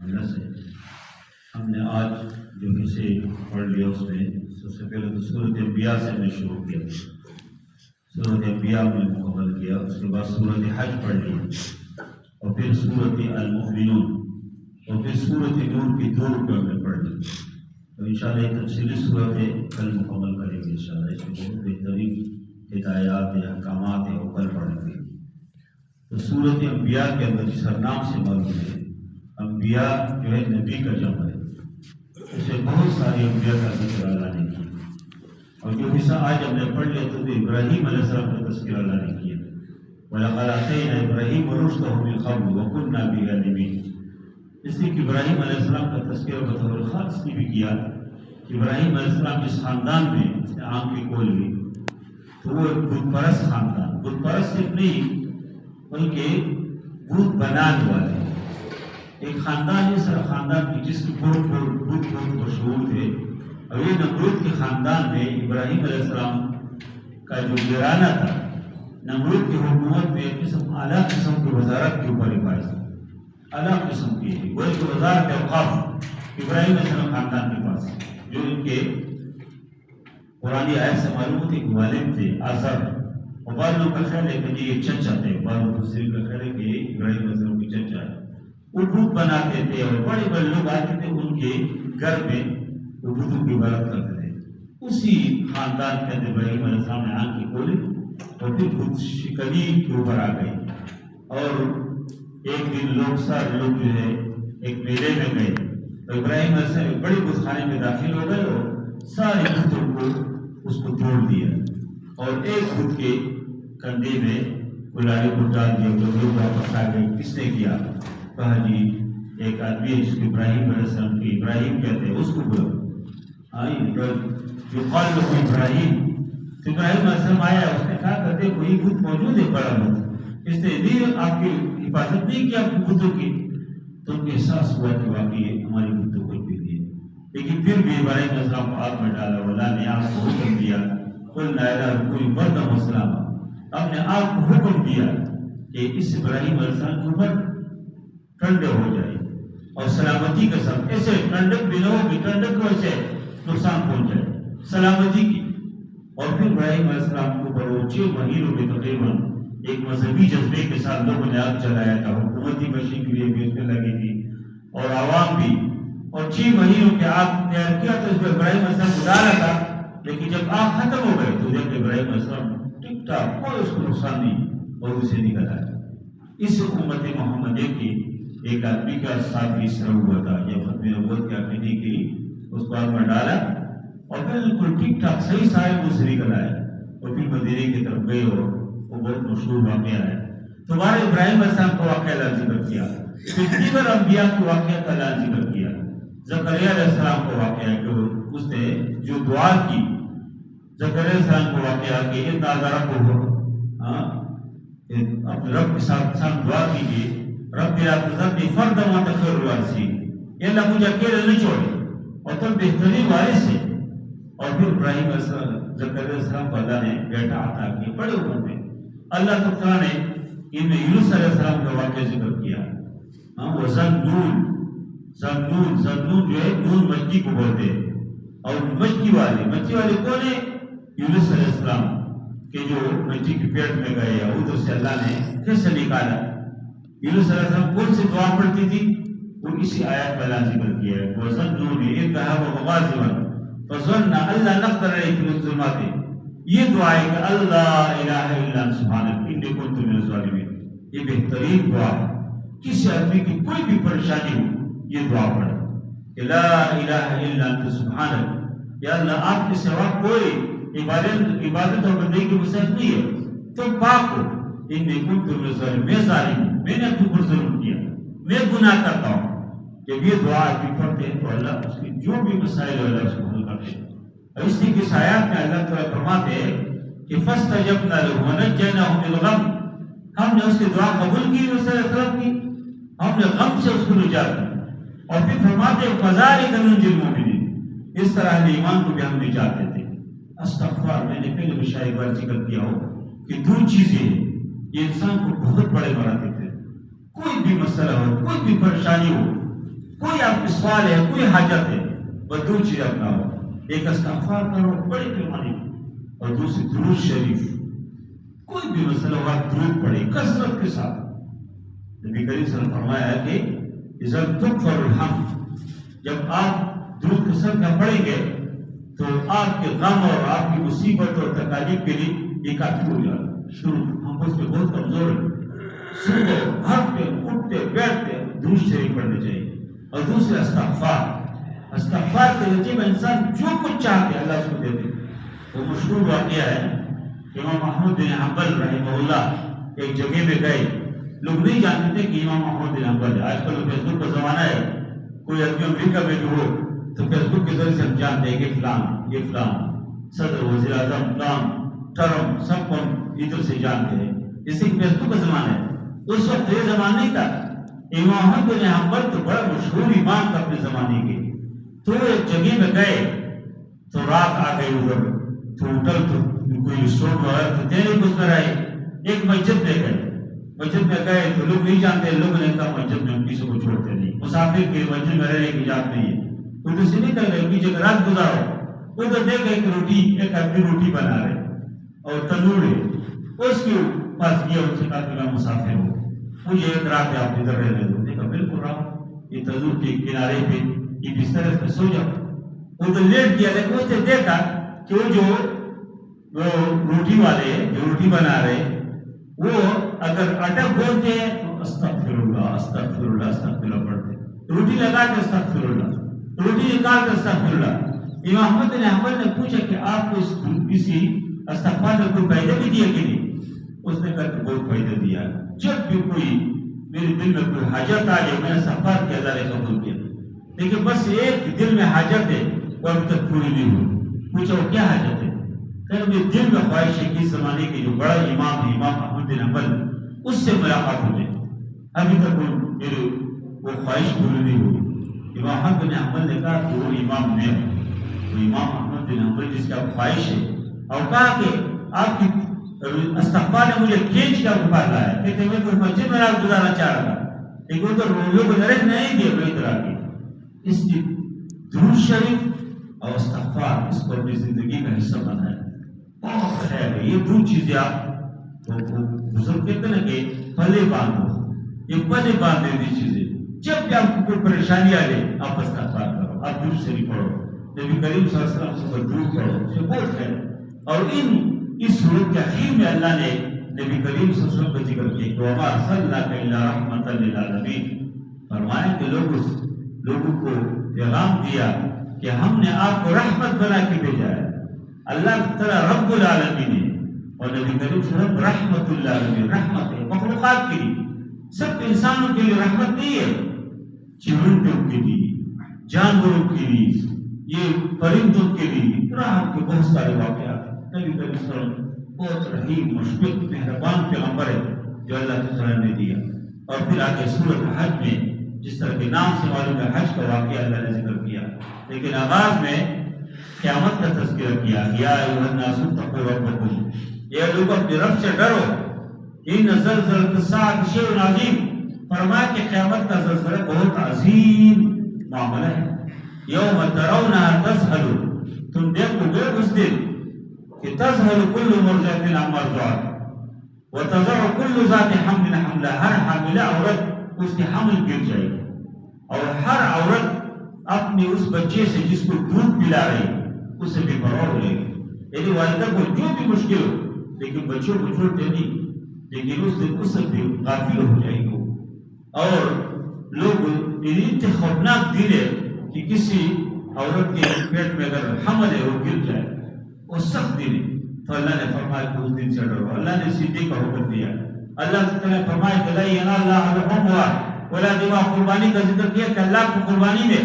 اللہ سے ہم نے آج جو حصے پڑھ لیا اس میں سب سے پہلے تو سورۃ انبیاء سے ہم نے شروع کیا، سورۃ انبیاء میں مکمل کیا، اس کے بعد سورۃ حج پڑھ لی اور پھر سورۃ المؤمنون اور پھر سورۃ نور کی 2 رکوع میں پڑھ لی۔ تو انشاءاللہ یہ تفصیلی صورت ہے، کل مکمل کریں گے انشاءاللہ۔ اس میں بہت بہترین ہدایات یا احکامات ہیں، وہ کل پڑھیں گے۔ تو سورۃ انبیاء کے اندر جس نام سے معلوم ہے، انبیاء جو ہے نبی کا جمع ہے، اسے بہت سارے انبیاء کا ذکر اللہ نے کیا، اور جو حصہ آج ہم نے پڑھ لیا تو ابراہیم علیہ السلام کا تذکرہ اللہ نے کیا، وَلَقَدْ آتَيْنَا إِبْرَاهِيمَ رُشْدَهُ مِنْ قَبْلُ وَكُنَّا بِهِ عَالِمِينَ۔ اس لیے کہ ابراہیم علیہ السلام کا تذکرہ بطور خاص نے بھی کیا کہ ابراہیم علیہ السلام جس خاندان میں اس نے آنکھیں کھول لی تو وہ ایک بت پرست خاندان، بت پرست صرف نہیں بلکہ بت بنانے والے ایک خاندان، اس خاندان کی جس کی بت مشہور تھے، اور یہ نمرود کے خاندان میں ابراہیم علیہ السلام کا جو گھرانہ تھا، نمرود کی حکومت میں قسم اعلیٰ قسم کی وزارت کے اوپر عبادت اعلیٰ قسم کی ہے، وہ ایک وزارت اوقاف ابراہیم علیہ السلام خاندان کے پاس، جو ان کے قرآنی آیت سے معلوم ہوتی کہ والد تھے آزر، اور بعض لوگ کا خیال ہے کہ یہ چچا تھے، بعض مفسرین کا خیال ہے کہ ابراہیم علیہ السلام کی چچا ہے۔ وہ بت بناتے تھے اور بڑے بڑے لوگ آتے تھے ان کے گھر میں، وہ بتوں کی عبادت کرتے تھے۔ اسی خاندان کے اندر ابراہیم علیہ السلام نے آنکھیں کھولی اور پھر بت شکنی کے اوپر آ گئی، اور ایک دن سارے لوگ جو ہے ایک میلے میں گئے تو ابراہیم علیہ السلام ایک بڑے بت خانے میں داخل ہو گئے اور سارے بتوں کو اس کو توڑ دیا، اور ایک بت کے کندھے میں کلاڑی کو ڈال دیا، تو لوگ واپس آ گئے۔ کس نے کیا؟ کہا جی ایک آدمی ہے جس کو ابراہیم علیہ السلام کی ابراہیم کہتے ہیں، اس کو بلا جو قال له ابراہیم، تو ابراہیم علیہ السلام آیا، اس نے کہا کرتے کوئی بت موجود ہے بڑا بت، اس نے نہیں آپ کی حفاظت نہیں کی آپ کی بتوں کی، تو ان کو احساس ہوا کہ واقعی ہماری بتوں کو بھی دی، لیکن پھر بھی ابراہیم علیہ السلام کو آگ میں ڈالا، اللہ نے آگ کو حکم دیا، قلنا له كن بردا وسلاما، ہم نے آگ کو حکم دیا کہ اس ابراہیم علیہ السلام کے اوپر ٹھنڈے ہو جائے اور سلامتی کا سب، ایسے ٹھنڈک بھی نہ ہو کہ ٹھنڈک کو ایسے نقصان پہنچ جائے، سلامتی کی۔ اور پھر ابراہیم علیہ السلام کے اوپر وہ 6 مہینوں میں تقریباً ایک مذہبی جذبے کے ساتھ لوگوں نے آگ جلایا تھا، حکومتی مشین کے لیے بھی اس میں لگی تھی اور عوام بھی، اور 6 مہینوں کے آگ تیار کیا تو اس میں ابراہیم علیہ السلام کو ڈالا تھا، لیکن جب آگ ختم ہو گئی تو جب ابراہیم علیہ السلام ٹک ٹاک کوئی اس کو نقصان نہیں اور اسے نکل آیا۔ اس امت محمدیہ کی ایک آدمی کا ساتھ اس طرح ہوا تھا، جب ختم نبوت کے عقیدے کی اس کو آگ میں ڈالا اور بالکل ٹھیک ٹھاک صحیح سارے منہ سے نکل آئے، اور پھر مدینے کی طرف گئے اور وہ بہت مشہور واقعہ ہے۔ تمہارے ابراہیم علیہ السلام کا واقعہ اللہ ذکر کیا، پھر دیگر انبیاء کے واقعہ کا اللہ ذکر کیا، زکریا علیہ السلام کا واقعہ ہے کہ اس نے جو دعا کی، زکریا علیہ السلام کو واقعہ کہ ان ناظرہ کو اپنے رب کے ساتھ دعا کیجیے، رب لا تذرنی فردا وانت خیر الوارثین، یا اللہ مجھے اکیلے نہ چھوڑے اور تم بہترین وارث ہے۔ اور پھر ابراہیم علیہ السلام، زکریا علیہ السلام کو اللہ نے بیٹا عطا کیا بڑے عمر میں۔ اللہ تعالیٰ نے ان میں یونس علیہ السلام کا واقعہ ذکر کیا، وہ زنون جو ہے نون مچھی کو بولتے ہیں، اور مچھی والے کون ہے؟ یونس علیہ السلام کہ جو مچھی کے پیٹ میں گئے، ادھر سے اللہ نے کیسے نکالا۔ یونس علیہ السلام کون سی دعا پڑھتی تھی؟ وہ اسی آیت میں اللہ ذکر کیا ہے، وَظَنُّونِ إِذْ ذَهَبَ مُغَاضِبًا فَظَنَّ أَن لَّن نَّقْدِرَ عَلَيْهِ فِي الظُّلُمَاتِ۔ یہ دعا ہے کہ اللہ الہ الا انت سبحانک انی کنت من الظالمین، یہ بہترین دعا ہے۔ کسی آدمی کی کوئی بھی پریشانی ہو یہ دعا پڑھے کہ لا الہ الا انت سبحانک، یا اللہ آپ کے سوا کوئی عبادت اور بندگی کی مستحق نہیں ہے، تو پاک ہو، انی کنت من الظالمین، میں ظالم ہوں، میں نے اپنے اوپر ظلم کیا، میں گناہ کرتا ہوں۔ جب یہ دعا آدمی پڑھتے ہیں تو اللہ اس کی جو بھی مسائل ہے اللہ اس کو حل کرتے ہیں۔ اور اس لیے اس آیات میں اللہ تعالیٰ فرماتے ہیں کہ فَاسْتَجَبْنَا لَهُ وَنَجَّيْنَاهُ مِنَ الْغَمِّ، ہم نے اس کی دعا قبول کی، اس طرف کی، ہم نے غم سے اس کو نجات دی۔ اور پھر فرماتے ہیں وَكَذَلِكَ نُنْجِي الْمُؤْمِنِينَ، اس طرح اہل ایمان کو بھی ہم نجات دیتے ہیں۔ استغفار، میں نے پہلے بھی شاید بار ذکر کیا ہو کہ 2 چیزیں ہیں یہ انسان کو بہت بڑے بناتے تھے۔ کوئی بھی مسئلہ ہو، کوئی بھی پریشانی ہو، کوئی آپ کی سوال ہے، کوئی حاجت ہے، بس دو چیز اپناؤ، ایک استغفار کرو بڑے پیمانے اور دوسری درود شریف۔ کوئی بھی مسئلہ ہوا درود پڑھے کثرت کے ساتھ۔ نبی کریم صلی اللہ علیہ وسلم نے فرمایا ہے کہ اذا تغفر الحمد، جب آپ درود کثرت کا پڑھیں گے تو آپ کے غم اور آپ کی مصیبت اور تکالیف کے لیے یہ کافی ہو جاتا ہے۔ شروع ہم اس پہ بہت کمزور ہیں، صبح ہٹتے اٹھتے بیٹھتے درود شریف پڑھنے چاہیے۔ اور دوسرے استغفار کے نتیجے میں انسان جو کچھ چاہتے اللہ اس کو دیتے۔ وہ مشہور واقعہ ہے، امام احمد بن حنبل رحمہ اللہ ایک جگہ پہ گئے، لوگ نہیں جانتے تھے کہ امام احمد بن حنبل ہے۔ آج کل فیس بک کا زمانہ ہے، کوئی آدمی امریکہ میں جو ہو تو فیس بک کے ذریعے سے ہم جانتے ہیں کہ فلان یہ فلان صدر وزیر اعظم فلان ٹرمپ سب کو ادھر سے جانتے ہیں، اس سے فیس بک کا زمانہ ہے۔ اس وقت یہ زمانہ نہیں تھا۔ امام احمد بن حنبل تو بڑا مشہور امام تھا اپنے زمانے کے، تو ایک جگہ میں گئے تو رات آ گئی، ادھر تو ہوٹل تو کوئی ریسٹورینٹ وغیرہ تو تھے نہیں، کچھ میں رہے، ایک مسجد میں گئے۔ مسجد میں گئے تو لوگ نہیں جانتے، لوگوں نے کہا مسجد میں ہم کسی کو چھوڑتے نہیں، مسافر کے مسجد میں رہنے کی اجازت نہیں ہے، ادھر سے نکل گئے، کی جگہ رات گزارو، ادھر دیکھ گئے کہ روٹی ایک آدمی روٹی بنا رہے اور تندور ہے، اس کے پاس گیا، ان سے کہا کہ میں مسافر ہوں، مجھے ایک رات ہے آپ ادھر رہنے دو۔ نے کہا بالکل رہو، یہ تندور کے کنارے پہ یہ بستر پہ سو جاؤ۔ ادھر لیٹ گیا، لیکن اس نے دیکھا کہ وہ جو روٹی والے جو روٹی بنا رہے وہ اگر اٹک بولتے ہیں تو استغفر اللہ استغفر اللہ استغفر اللہ پڑھتے، روٹی لگا کے استغفر اللہ، روٹی نکال کے استغفر اللہ۔ امام احمد بن حنبل نے پوچھا کہ آپ کو کسی استغفار میں کوئی فائدہ بھی دیا کہ نہیں؟ اس نے کہا کہ بہت فائدہ دیا، جب بھی کوئی میرے دل میں کوئی حاجت آ جائے میں نے استغفار کیا، اللہ نے قبول کیا، لیکن بس ایک دل میں حاجت ہے وہ ابھی تک پوری نہیں ہوئی۔ پوچھا وہ کیا حاجت ہے؟ کہ میرے دل میں خواہش ہے کہ اس زمانے کے جو بڑا امام ہے امام احمد بن حنبل اس سے ملاقات ہو جائے، ابھی تک میرے وہ خواہش پوری نہیں ہوئی۔ امام احمد بن حنبل نے کہا کہ وہ امام میں ہوں، وہ امام احمد بن حنبل جس کی آپ خواہش ہے، اور کہا کہ آپ کی استغفار نے مجھے کھینچ کر اوپر لایا، کہتے میں کوئی مسجد میں رات گزارنا چاہ رہا تھا لیکن ادھر لوگوں کو ڈائریکٹ نہیں دیا، میں ادھر آ گیا۔ اس لیے درود شریف اور استغفار اس کو اپنی زندگی کا حصہ بنایا، بہت خیر ہے۔ یہ دو چیزیں آپ بزرگ کہتے ہیں نا کہ پلے باندھو، یہ پلے باندھ دی چیزیں، جب بھی آپ کو کوئی پریشانی آ جائے آپ استغفار کرو، آپ درود شریف پڑھو، نبی کریم صلی اللہ علیہ وسلم سے درود پڑھو، اس سے بہت خیر۔ اور اس سورت کے اخیر میں اللہ نے نبی کریم صلی اللہ علیہ وسلم کا ذکر کیا کہ وَمَا أَرْسَلْنَاكَ إِلَّا رَحْمَةً لِلْعَالَمِينَ، فرمایا کہ لوگوں کو پیغام دیا کہ ہم نے آپ کو رحمت بنا کے بھیجا ہے۔ اللہ تعالیٰ رب العالمین ہے اور نبی کریم صلی اللہ علیہ وسلم رحمت العالمین، رحمت ہے مخلوقات کے لیے، سب انسانوں کے لیے رحمت نہیں ہے، چرندوں کے لیے، جانوروں کے لیے، یہ پرندوں کے لیے، راحت کے بہت سارے واقعات۔ نبی کریم صلی اللہ علیہ وسلم بہت رحیم مشفق مہربان پیغمبر ہے جو اللہ تعالیٰ نے دیا۔ اور پھر آگے سورۃ حج میں جس طرح کے نام سے معلوم ہے حج کا واقعہ اللہ نے ذکر کیا، لیکن آغاز میں قیامت کا تذکرہ کیا، یا ایھا الناس اتقوا ربکم، یہ لوگ اپنے رب سے ڈرو، ان زلزلۃ الساعۃ شیء عظیم، فرمایا کہ قیامت کا زلزلہ بہت عظیم معاملہ ہے۔ یوم ترونها تذہل، تم دیکھو گے اس دن کہ تذہل کل مرضعۃ عما ارضعت وتضع کل ذات حمل حملها، ہر حاملہ عورت اس کے حمل گر جائے گی، اور ہر عورت اپنے اس بچے سے جس کو دودھ پلا رہی اس سے بے پرواہ ہو جائے گی۔ یعنی والدہ کو جو بھی مشکل ہو لیکن بچوں کو چھوڑتے نہیں، لیکن اس دن اس سے بھی غافل ہو جائے گی۔ اور لوگ اتنے خوفناک دن ہے کہ کسی عورت کے پیٹ میں اگر حمل ہے وہ گر جائے، وہ سخت دن ہے۔ تو اللہ نے فرمایا کہ اس دن سے ڈرو، اللہ نے صدیق کا حکم دیا۔ اللہ تعالیٰ نے فرمایا کہ لا ینال اللہ لحومها ولا دماء، قربانی کا ذکر کیا کہ اللہ کو قربانی میں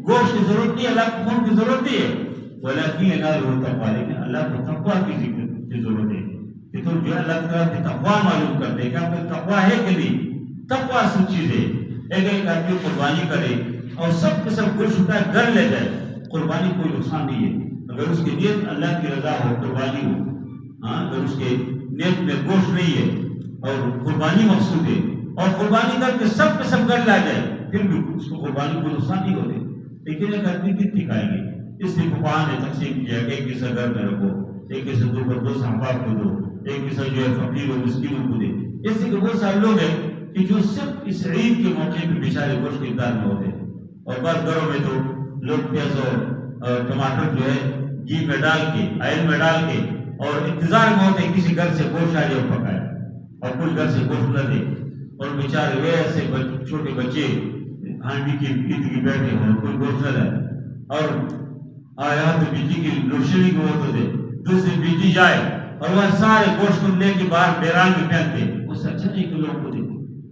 گوشت کی ضرورت نہیں ہے، اللہ کو خون کی ضرورت نہیں ہے، ولکن ینالہ التقویٰ، لیکن اللہ کو تقویٰ کی ذکر کی ضرورت ہے کہ تم جو اللہ تعالیٰ کی تقویٰ معلوم کرتے ہیں کہ آپ کو تقویٰ ہے کہ نہیں۔ تقویٰ سب چیز ہے، ایک آدمی قربانی کرے اور سب کے سب گوشت اٹھا گھر لے جائے، قربانی کوئی نقصان نہیں ہے اگر اس کی نیت اللہ کی رضا ہو، قربانی ہو۔ اگر اس کے نیت میں گوشت نہیں ہے اور قربانی مقصود ہے، اور قربانی کر کے سب گھر لا جائے پھر بھی اس کو قربانی کو نقصان نہیں ہوتے، لیکن ایک آدمی کتنی کھائیں گے؟ اس لیے فقہاء نے تقسیم کیا کہ ایک حصہ گھر میں رکھو، ایک حصہ دو صحابہ کو دو، ایک حصہ جو ہے فقیر و مسکینوں کو دے۔ اس لیے کہ بہت سارے لوگ ہیں کہ جو صرف اس عید کے موقع پہ بیچارے گوشت کے انتظار میں ہوتے ہیں، اور بعض گھروں میں تو لوگ پیاز اور ٹماٹر جو ہے گھی میں ڈال کے، آئل میں ڈال کے، اور انتظار میں ہوتے ہیں کسی گھر سے گوشت آ جائے پکائے، اور کوئی گھر سے گوشت نہ دے، اور بیچارے ویسے چھوٹے بچے ہانڈی کے گرد کی بیٹھے ہوں، کوئی گوشت نہ دے، اور آیا تو بجلی کی روشنی کو وہ تو دے، دوسری بجلی جائے اور وہ سارے گوشت کو لے کے باہر بیران میں پھینکتے، اس سے اچھا نہیں کہ لوگ کو دے۔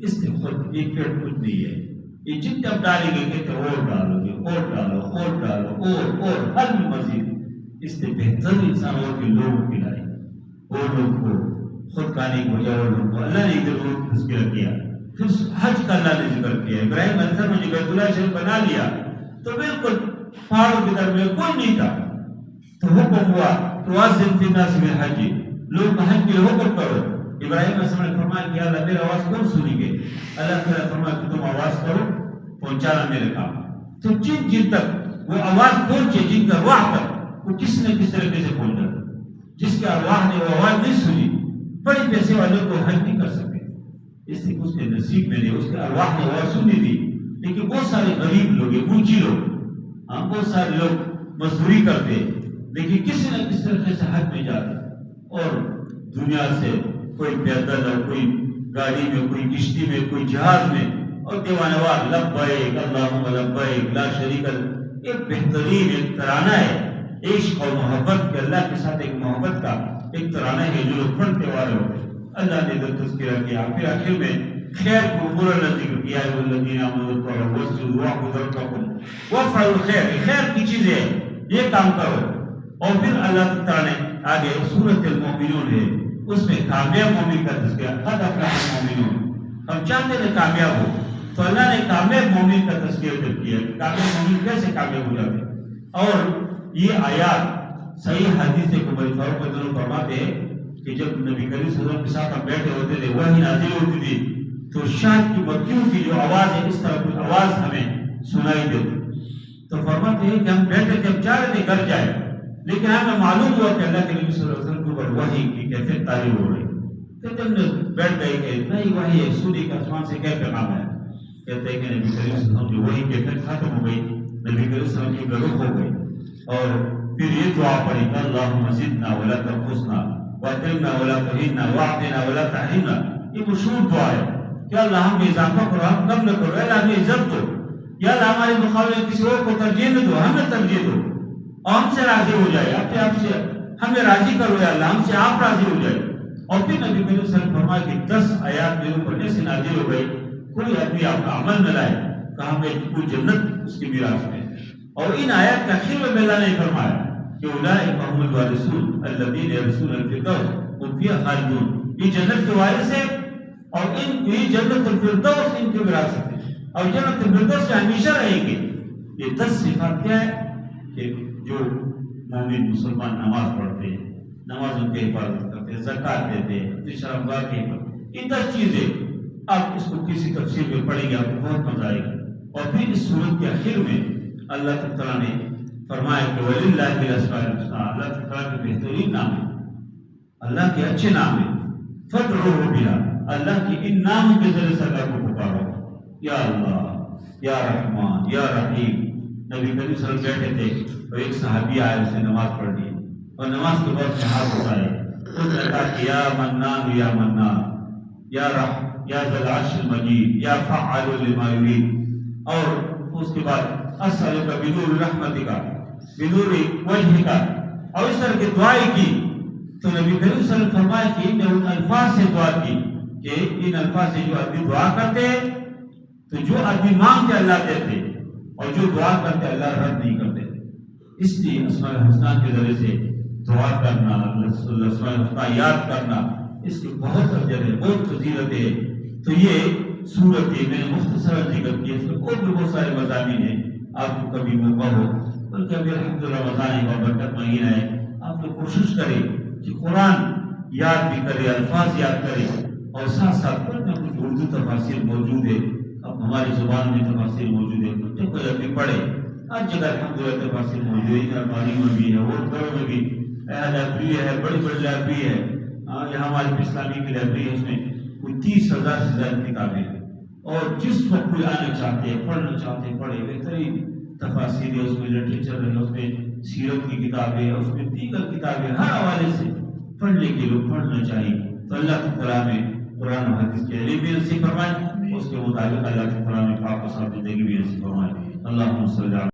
اس سے خود ایک پیٹ کچھ نہیں ہے، یہ جتنے اب ڈالیں گے کہتے اور ڈالو گے، اور ڈالو، اور ڈالو، اور ہر مزید۔ اس سے بہتر انسان اور کہ لوگ کھلائے، اور لوگ کو خود کھانے کی بجائے اور لوگ کو اللہ نے ادھر لوگ تذکرہ کیا۔ پھر حج کا اللہ نے ذکر کیا، ابراہیم علیہ السلام نے بیت اللہ شریف بنا لیا تو بالکل پہاڑوں کے درمیان کوئی نہیں تھا، تو حکم ہوا تو وَأَذِّن فِي النَّاسِ بِالْحَجِّ، لوگ حج کے حکم کرو۔ ابراہیم علیہ السلام نے فرمایا کہ اللہ میرا آواز کون سنیں گے؟ اللہ تعالیٰ فرمایا کہ تم آواز کرو، پہنچانا میرے کام۔ تو جن تک وہ آواز پہنچے، جن کا ارواح تک، وہ کس نہ کس طریقے سے پہنچ جاتا۔ جس کے ارواح نے وہ آواز نہیں سنی، بڑے پیسے والوں کو حج نہیں کر سکتے، اس لیے اس کے نصیب میں نہیں، اس کے ارواح نے آواز سنی تھی۔ لیکن بہت سارے غریب لوگ ہیں، بوجھی لوگ، بہت سارے لوگ مزدوری کرتے، لیکن کسی نہ کس طریقے سے حج میں جاتے، اور دنیا سے کوئی پیدل اور کوئی گاڑی میں، کوئی کشتی میں، کوئی جہاز میں، اور دیوانے وار لبیک اللہم لبیک لا شریک لک، ایک بہترین ایک ترانہ ہے عشق اور محبت کے، اللہ کے ساتھ ایک محبت کا ایک ترانہ ہے جو لوگ پڑھتے والے ہوتے۔ اللہ نے تذکرہ کیا، پھر آخر میں خیر کو برا نہ ذکر کیا، الذین آمنوا اذکروا واسجدوا واعبدوا ربکم وافعلوا الخیر، خیر کی چیز ہے یہ کام کرو۔ اور پھر اللہ تعالیٰ نے آگے سورۃ المؤمنون ہے، اس میں کامیاب مومن کا تذکرہ، قد افلح المؤمنون، ہم چاہتے ہیں کامیاب ہو تو اللہ نے کامیاب مومن کا تذکرہ کیا، کامیاب مومن کیسے کامیاب ہو جاتے۔ اور یہ آیات صحیح حدیث کو بڑی فاروق رضی اللہ فرماتے ہیں کہ جب نبی کریم صلی اللہ علیہ وسلم کے ساتھ ہم بیٹھے ہوتے تھے، وحی نازل ہوتی تھی تو شاید کی مکیوں کی جو آواز ہے اس طرح کی آواز ہمیں سنائی دیتی، تو فرماتے ہیں کہ ہم بیٹھے تھے، ہم چاہ رہے تھے گھر جائے، لیکن ہمیں معلوم ہوا کہ اللہ کے نبی صلی اللہ علیہ وسلم کے اوپر وحی کی کیفیت طاری ہو رہی، تو ہم نے بیٹھ گئے کہ نہیں وحی ہے، سنی کا آسمان سے کیا پیغام ہے؟ کہتے ہیں کہ نبی کریم صلی اللہ علیہ وسلم کی وحی کی کیفیت ختم ہو گئی، نبی کریم صلی اللہ علیہ وسلم کی رخ ہو گئی، اور پھر یہ دعا پڑھی کہ اللہم زدنا ولا تنقصنا واکرمنا ولا تہنا واعطنا ولا تحرمنا، یہ مشہور دعا ہے کہ اللہ ہمیں اضافہ کرو، ہم کم نہ کرو، اللہ ہمیں عزت دو، یا اللہ ہمارے مقابلے کسی اور کو ترجیح نہ دو، ہمیں ترجیح دو، اور ہم سے راضی ہو جائے، اپنے آپ سے ہمیں راضی کرو یا اللہ، ہم سے آپ راضی ہو جائے۔ اور پھر نبی کریم صلی اللہ علیہ وسلم فرمایا کہ 10 آیات میرے اوپر ایسے نازل ہو گئی، کوئی آدمی آپ کا عمل نہ لائے کہا میں کوئی جنت اس کی میراث میں۔ اور ان آیات کے آخر میں اللہ نے فرمایا کہ اولئک هم الوارثون الذین یرثون الفردوس هم فیہا خالدون، یہ جنت کے وارث ہیں اور یہ جنت الفردوس ان کی وراثت ہے، اور جنت الفردوس میں ہمیشہ رہیں گے۔ یہ 10 صفات کیا ہے کہ جو مومن مسلمان نماز پڑھتے ہیں، نماز ان کی حفاظت کرتے ہیں، زکوٰۃ دیتے ہیں، اپنی شرمگاہ کی حفاظت، یہ 10 چیزیں آپ اس کو کسی تفسیر میں پڑھیں گے آپ کو بہت مزہ آئے گا۔ اور پھر اس سورت کے آخر میں اللہ تعالیٰ نے فرمایا کہ وَلِلَّهِ الْأَسْمَاءُ الْحُسْنَىٰ، اللہ تعالیٰ کے بہترین نام ہے، اللہ کے اچھے نام ہیں، فَادْعُوهُ بِهَا، اللہ کے ان ناموں کے ذریعے سے اللہ کو پکارو، یا اللہ، یا رحمان، یا رحیم۔ نبی کریم صلی اللہ علیہ وسلم بیٹھے تھے اور ایک صحابی آئے، اس نے نماز پڑھ لی، اور نماز کے بعد ہاتھ اٹھائے، اس نے کہا کہ یا منان یا منان، یا ذا العرش المجید، یا فعال لما یرید، اور اس کے بعد اسألک بنور رحمتک بنور وجہک، اور اس طرح کی دعائیں کی۔ تو نبی کریم صلی اللہ علیہ وسلم فرمایا کہ ان نے ان الفاظ سے دعا کی کہ ان الفاظ سے جو آدمی دعا کرتے تو جو آدمی مانگتے اللہ دیتے، اور جو دعا کرتے اللہ رد نہیں کرتے۔ اس لیے اسماء الحسنہ کے ذریعے سے دعا کرنا، اسماء الحسنہ یاد کرنا، اس کی بہت اجر ہے، بہت فضیلت ہے۔ تو یہ صورت میں نے مختصر ذکر کیا، اس میں اور بھی بہت سارے مضامین ہیں، آپ کو کبھی موقع ہو، بلکہ ابھی الحمدللہ رمضان ہے، بابرکت مہینہ ہے، آپ لوگ کوشش کریں کہ قرآن یاد بھی کرے، الفاظ یاد کرے، اور ساتھ ساتھ کچھ نہ کچھ اردو تفاسیر موجود ہے، اب ہماری زبان میں تفاسیر موجود ہے، جو کوئی ابھی پڑھے، ہر جگہ الحمدللہ تفاسیر موجود ہے، المانی میں بھی ہے، وہ گھروں میں بھی لائبریری ہے، بڑی بڑی لائبریری ہے۔ یہاں ہماری اسلامی کی لائبریری ہے، اس میں کوئی 30,000 سے زیادہ کتابیں ہیں، اور جس وقت کوئی آنا چاہتے ہیں، پڑھنا چاہتے ہیں، پڑھے۔ بہترین تفاسیر ہے، اس میں لٹریچر ہے، اس میں سیرت کی کتابیں ہیں، اس میں دیگر کتابیں، ہر حوالے سے پڑھنے کے لوگ پڑھنا چاہیے۔ تو اللہ کے کلام میں قرآن و حدیث کے علم بھی نصیب فرمائے، اس کے مطابق اللہ کے کلام پاک و صاف زندگی بھی نصیب فرمائے۔ اللہم صلی اللہ